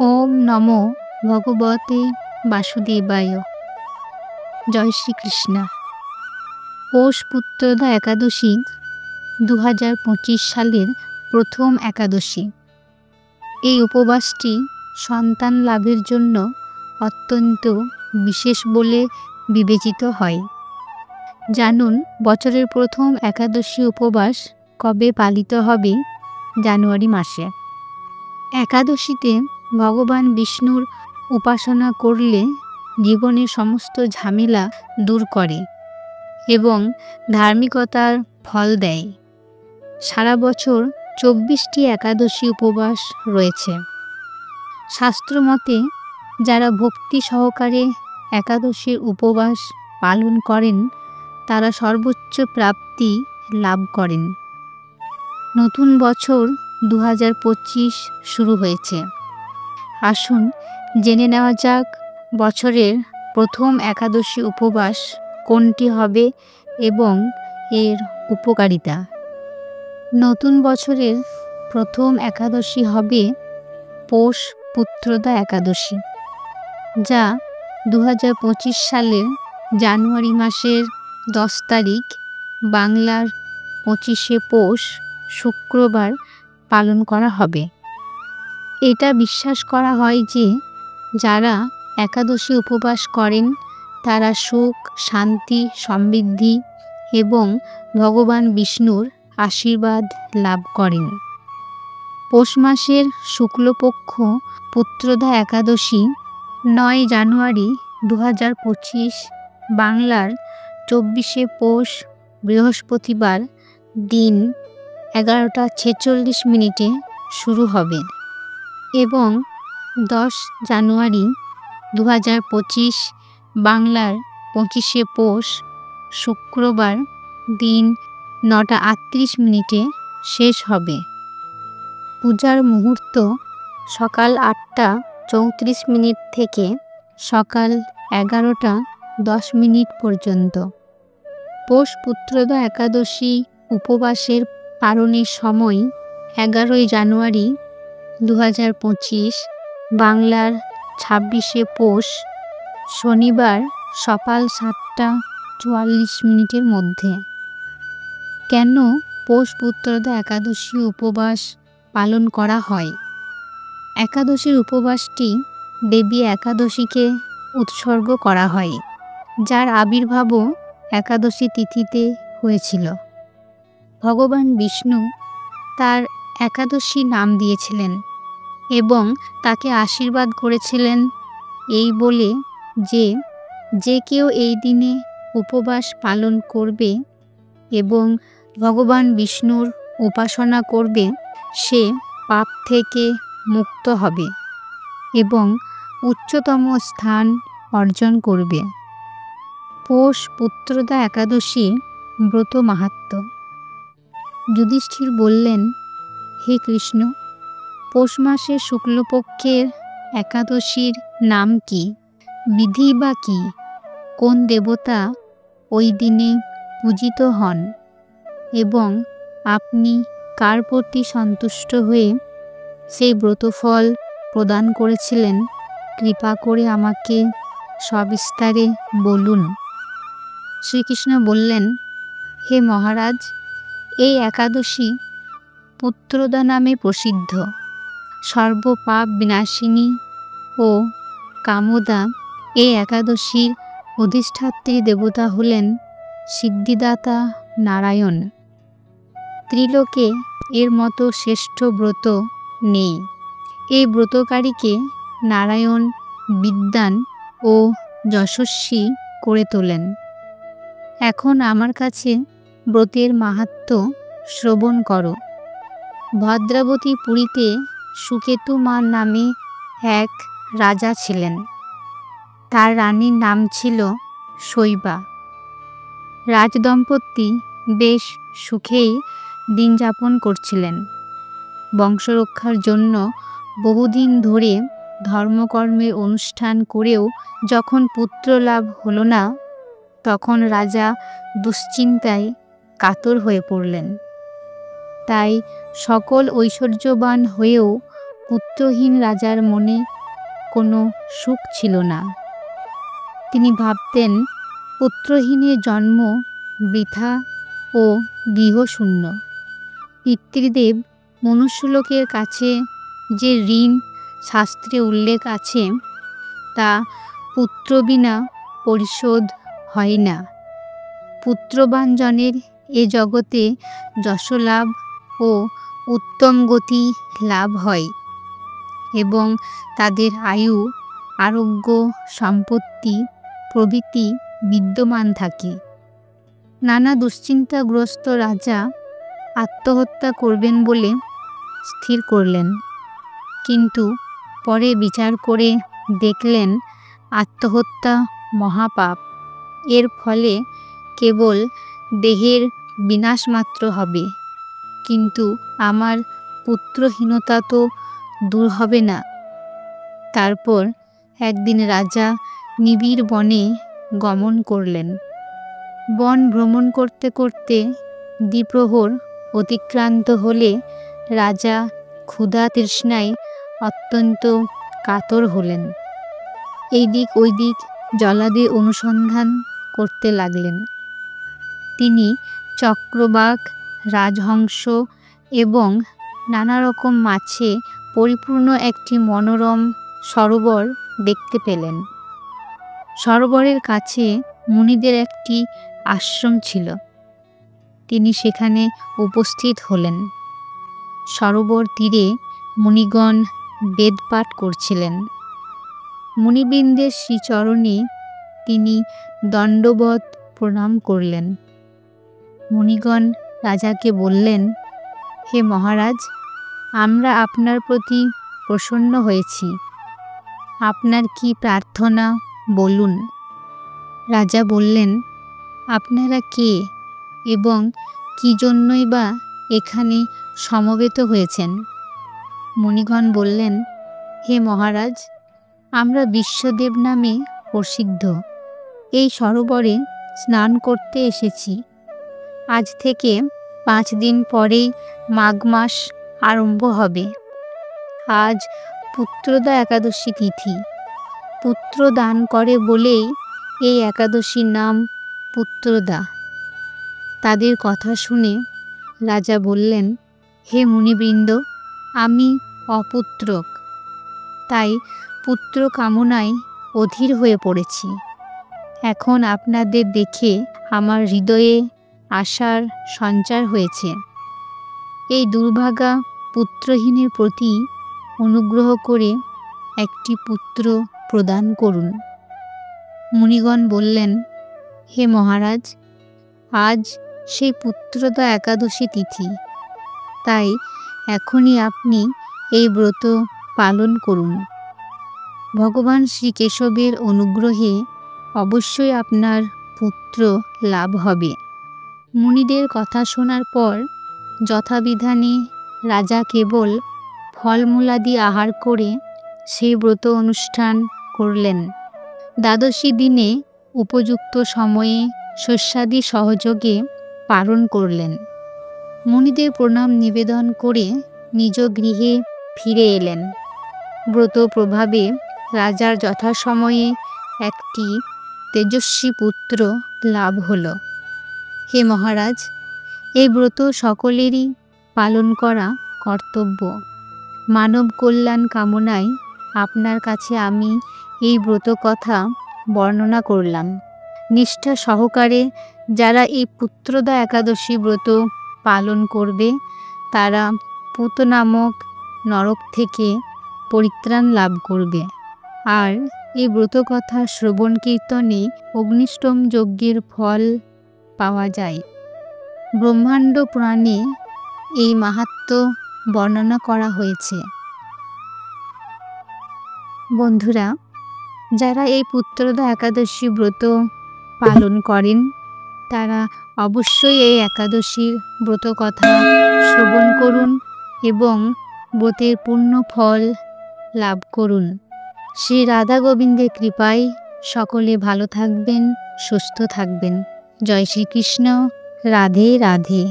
ওম নমো ভগবতে বাসুদেবায়। জয় শ্রীকৃষ্ণ। পৌষ পুত্রদা একাদশী 2025 সালের প্রথম একাদশী। এই উপবাসটি সন্তান লাভের জন্য অত্যন্ত বিশেষ বলে বিবেচিত হয়। জানুন বছরের প্রথম একাদশী উপবাস কবে পালিত হবে? জানুয়ারি মাসে। একাদশীতে ভগবান বিষ্ণুর উপাসনা করলে জীবনের সমস্ত ঝামেলা দূর করে এবং ধার্মিকতার ফল দেয়। সারা বছর 24টি একাদশী উপবাস রয়েছে। শাস্ত্রমতে যারা ভক্তি সহকারে একাদশীর উপবাস পালন করেন তারা সর্বোচ্চ প্রাপ্তি লাভ করেন। নতুন বছর 2025 শুরু হয়েছে। আসুন জেনে নেওয়া যাক বছরের প্রথম একাদশী উপবাস কোনটি হবে এবং এর উপকারিতা। নতুন বছরের প্রথম একাদশী হবে পৌষ পুত্রদা একাদশী, যা 2025 সালের জানুয়ারি মাসের 10 তারিখ বাংলার 25শে পৌষ শুক্রবার পালন করা হবে। এটা বিশ্বাস করা হয় যে যারা একাদশী উপবাস করেন তারা সুখ, শান্তি, সমৃদ্ধি এবং ভগবান বিষ্ণুর আশীর্বাদ লাভ করেন। পৌষ মাসের শুক্লপক্ষ পুত্রদা একাদশী 9 জানুয়ারি 2025 বাংলার 24শে পৌষ বৃহস্পতিবার দিন 11:46 শুরু হবে এবং 10 জানুয়ারি 2025 বাংলার 25শে পৌষ শুক্রবার দিন 9:38 শেষ হবে। পূজার মুহূর্ত সকাল 8:34 থেকে সকাল 11:10 পর্যন্ত। পৌষ পুত্রদা একাদশী উপবাসের পালনের সময় 11 জানুয়ারি 2025 বাংলার 26শে পৌষ শনিবার সকাল 7:44 মধ্যে। কেন পৌষ পুত্রদা একাদশী উপবাস পালন করা হয়? একাদশীর উপবাসটি দেবী একাদশীকে উৎসর্গ করা হয়, যার আবির্ভাবও একাদশী তিথিতে হয়েছিল। ভগবান বিষ্ণু তার একাদশী নাম দিয়েছিলেন এবং তাকে আশীর্বাদ করেছিলেন এই বলে যে যে কেউ এই দিনে উপবাস পালন করবে এবং ভগবান বিষ্ণুর উপাসনা করবে সে পাপ থেকে মুক্ত হবে এবং উচ্চতম স্থান অর্জন করবে। পৌষ পুত্রদা একাদশী ব্রত মাহাত্ম্য। যুধিষ্ঠির বললেন, হে কৃষ্ণ, পৌষ মাসের শুক্লপক্ষের একাদশীর নাম কি? বিধি বা কি? কোন দেবতা ওই দিনে পূজিত হন এবং আপনি কার প্রতি সন্তুষ্ট হয়ে সেই ব্রতফল প্রদান করেছিলেন? কৃপা করে আমাকে সবিস্তারে বলুন। শ্রীকৃষ্ণ বললেন, হে মহারাজ, এই একাদশী পুত্রদা নামে প্রসিদ্ধ। সর্বপাপ বিনাশিনী ও কামদা এই একাদশীর অধিষ্ঠাত্রী দেবতা হলেন সিদ্ধিদাতা নারায়ণ। ত্রিলোকে এর মতো শ্রেষ্ঠ ব্রত নেই। এই ব্রতকারীকে নারায়ণ বিদ্বান ও যশস্বী করে তোলেন। এখন আমার কাছে ব্রতের মাহাত্ম্য শ্রবণ করো। ভদ্রাবতী পুরীতে সুকেতু মা নামে এক রাজা ছিলেন। তার রানীর নাম ছিল শৈবা। রাজদম্পতি বেশ সুখেই দিন যাপন করছিলেন। বংশরক্ষার জন্য বহুদিন ধরে ধর্মকর্মের অনুষ্ঠান করেও যখন পুত্র লাভ হলো না, তখন রাজা দুশ্চিন্তায় কাতর হয়ে পড়লেন। তাই সকল ঐশ্বর্যবান হয়েও পুত্রহীন রাজার মনে কোনো সুখ ছিল না। তিনি ভাবতেন পুত্রহীনের জন্ম বৃথা ও গৃহশূন্য। পিতৃদেব মনুষ্যলোকের কাছে যে ঋণ শাস্ত্রে উল্লেখ আছে তা পুত্র বিনা পরিশোধ হয় না। পুত্রবান জনের এ জগতে যশলাভ ও উত্তম গতি লাভ হয় এবং তাদের আয়ু, আরোগ্য, সম্পত্তি প্রভৃতি বিদ্যমান থাকে। নানা দুশ্চিন্তাগ্রস্ত রাজা আত্মহত্যা করবেন বলে স্থির করলেন, কিন্তু পরে বিচার করে দেখলেন আত্মহত্যা মহাপাপ। এর ফলে কেবল দেহের বিনাশ মাত্র হবে, কিন্তু আমার পুত্রহীনতা তো দূর হবে না। তারপর একদিন রাজা নিবিড় বনে গমন করলেন। বন ভ্রমণ করতে করতে দ্বিপ্রহর অতিক্রান্ত হলে রাজা ক্ষুধা তৃষ্ণায় অত্যন্ত কাতর হলেন। এই দিক ওই দিক জলাদি অনুসন্ধান করতে লাগলেন। তিনি চক্রবাক, রাজহংস এবং নানা রকম মাছে পরিপূর্ণ একটি মনোরম সরোবর দেখতে পেলেন। সরোবরের কাছে মুনিদের একটি আশ্রম ছিল। তিনি সেখানে উপস্থিত হলেন। সরোবর তীরে মুনিগণ বেদপাঠ করছিলেন। মুনিবৃন্দের শ্রীচরণে তিনি দণ্ডবৎ প্রণাম করলেন। মুনিগণ রাজাকে বললেন, হে মহারাজ, আমরা আপনার প্রতি প্রসন্ন হয়েছি। আপনার কি প্রার্থনা বলুন। রাজা বললেন, আপনারা কে এবং কি জন্যই বা এখানে সমবেত হয়েছেন? মুনিগণ বললেন, হে মহারাজ, আমরা বিশ্বদেব নামে প্রসিদ্ধ এই সরোবরে স্নান করতে এসেছি। আজ থেকে 5 দিন পরেই মাঘ মাস আরম্ভ হবে। আজ পুত্রদা একাদশী তিথি। পুত্র দান করে বলেই এই একাদশীর নাম পুত্রদা। তাদের কথা শুনে রাজা বললেন, হে মুনিবৃন্দ, আমি অপুত্রক, তাই পুত্র কামনায় অধীর হয়ে পড়েছি। এখন আপনাদের দেখে আমার হৃদয়ে আশার সঞ্চার হয়েছে। এই দুর্ভাগা পুত্রহীনের প্রতি অনুগ্রহ করে একটি পুত্র প্রদান করুন। মুনিগণ বললেন, হে মহারাজ, আজ সেই পুত্রদা একাদশী তিথি, তাই এখনই আপনি এই ব্রত পালন করুন। ভগবান শ্রীকেশবের অনুগ্রহে অবশ্যই আপনার পুত্র লাভ হবে। মুনিদের কথা শোনার পর যথাবিধানে রাজা কেবল ফলমূলাদি আহার করে সেই ব্রত অনুষ্ঠান করলেন। দ্বাদশী দিনে উপযুক্ত সময়ে শস্যাদি সহযোগে পালন করলেন। মুনিদের প্রণাম নিবেদন করে নিজ গৃহে ফিরে এলেন। ব্রত প্রভাবে রাজার যথাসময়ে একটি তেজস্বী পুত্র লাভ হল। হে মহারাজ, এই ব্রত সকলেরই পালন করা কর্তব্য। মানব কল্যাণ কামনায় আপনার কাছে আমি এই ব্রত কথা বর্ণনা করলাম। নিষ্ঠা সহকারে যারা এই পুত্রদা একাদশী ব্রত পালন করবে তারা পুত নামক নরক থেকে পরিত্রাণ লাভ করবে। আর এই ব্রত কথা শ্রবণ কীর্তনে অগ্নিষ্টম যজ্ঞের ফল পাওয়া যায়। ব্রহ্মাণ্ড পুরাণে এই মাহাত্ম্য বর্ণনা করা হয়েছে। বন্ধুরা, যারা এই পুত্রদা একাদশী ব্রত পালন করেন তারা অবশ্যই এই একাদশীর ব্রত কথা শ্রবণ করুন এবং ব্রতের পূর্ণ ফল লাভ করুন। শ্রী রাধা গোবিন্দের কৃপায় সকলে ভালো থাকবেন, সুস্থ থাকবেন। জয় শ্রীকৃষ্ণ। রাধে রাধে।